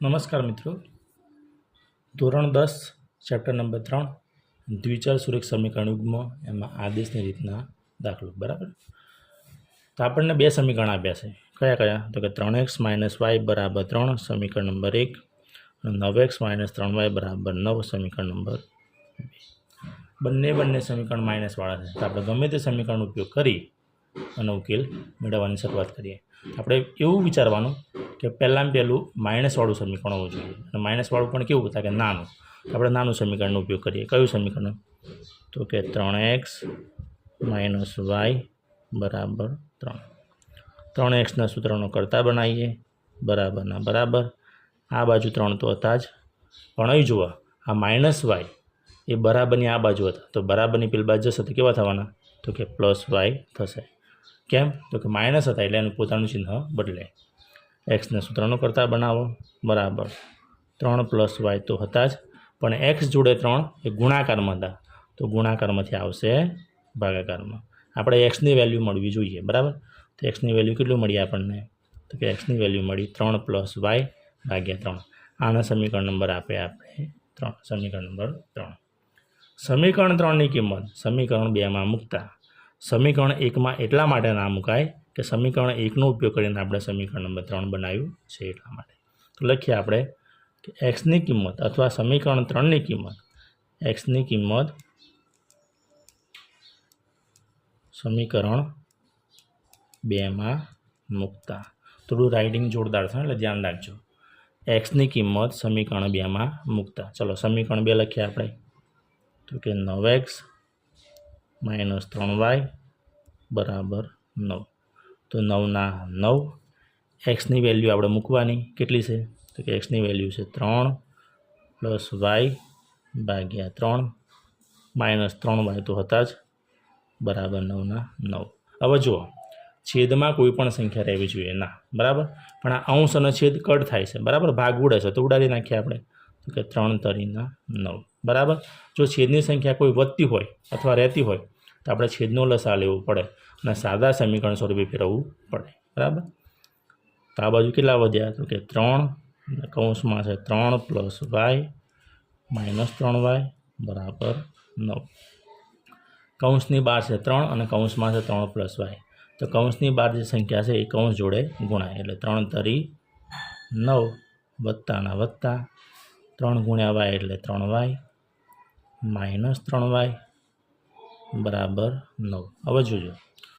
નમસ્કાર મિત્રો, ધોરણ 10 ચેપ્ટર નંબર 3 દ્વિચલ સુરેખ સમીકરણ યુગ્મ એમાં આદેશની રીતના દાખલો. બરાબર, તો આપણને બે સમીકરણ આપ્યા છે. કયા કયા? તો કે 3x - y = 3 સમીકરણ નંબર 1 અને 9x - 3y = 9 સમીકરણ નંબર 2. બંને સમીકરણ માઇનસવાળા છે, તો આપણે ગમે તે સમીકરણનો ઉપયોગ કરી અને ઉકેલ મેળવવાની શરૂઆત કરીએ. આપણે એવું વિચારવાનું કે પહેલું માઇનસવાળું સમીકરણ હોવું જોઈએ, અને માઇનસવાળું પણ કેવું થાય કે નાનું. આપણે નાનું સમીકરણનો ઉપયોગ કરીએ. કયું સમીકરણ? તો કે 3x - y = 3. 3xના સૂત્રનો કરતા બનાવીએ, બરાબરના બરાબર. આ બાજુ 3 તો હતા જ, પણ અહીં જુઓ આ -y એ બરાબરની આ બાજુ હતા, તો બરાબરની પેલી બાજુ જશે તો કેવા થવાના? તો કે +y થશે. કેમ? તો કે માઇનસ હતા એટલે એનું પોતાનું ચિહ્ન બદલે. એક્સના સૂત્રનો કરતા બનાવો, બરાબર. 3 + y તો હતા જ, પણ એક્સ જોડે 3 એ ગુણાકારમાં હતા, તો ગુણાકારમાંથી આવશે ભાગાકારમાં. આપણે એક્સની વેલ્યુ મળવી જોઈએ, બરાબર. તો એક્સની વેલ્યુ કેટલું મળી આપણને? તો કે એક્સની વેલ્યુ મળી 3 + y / 3. આના સમીકરણ નંબર આપે આપણે 3. સમીકરણ નંબર 3. સમીકરણ 3ની કિંમત સમીકરણ 2માં મૂકતા સમીકરણ 1માં એટલા માટે ના મુકાય કે સમીકરણ 1નો ઉપયોગ કરીને આપણે સમીકરણ નંબર 3 બનાવ્યું છે, એટલા માટે. તો લખીએ આપણે કે એક્સની કિંમત અથવા સમીકરણ 3ની કિંમત, એક્સની કિંમત સમીકરણ 2માં મૂકતા. થોડું રાઇટિંગ જોરદાર છે એટલે ધ્યાન રાખજો. એક્સની કિંમત સમીકરણ 2માં મૂકતા. ચલો સમીકરણ 2 લખીએ આપણે. તો કે 9x - 3y = 9. તો 9ના 9. એક્સની વેલ્યુ આપણે મૂકવાની કેટલી છે? તો કે એક્સની વેલ્યુ છે 3 + y / 3 -3y તો હતા જ, બરાબર 9ના 9. હવે જુઓ, છેદમાં કોઈ પણ સંખ્યા રહેવી જોઈએ ના, બરાબર. પણ આ અંશ અને છેદ કટ થાય છે, બરાબર. ભાગ ઉડે છે તો ઉડાડી નાખીએ આપણે. તો કે 3 × 9, બરાબર. જો છેદની સંખ્યા કોઈ વધતી હોય અથવા રહેતી હોય તો આપણે છેદનો લસા લેવો પડે અને સાદા સમીકરણ સ્વરૂપે ફેરવવું પડે, બરાબર. તો આ બાજુ કેટલા વધ્યા? તો કે 3 કૌંસમાં છે 3 + y - 3y = 9. કૌંસની બહાર છે 3 અને કૌંસમાં છે 3 + y. તો કૌંસની બહાર જે સંખ્યા છે એ કૌંસ જોડે ગુણાય, એટલે 3 × 9 વત્તાના વત્તા 3 × y એટલે 3y - 3y = 9. હવે જોજો,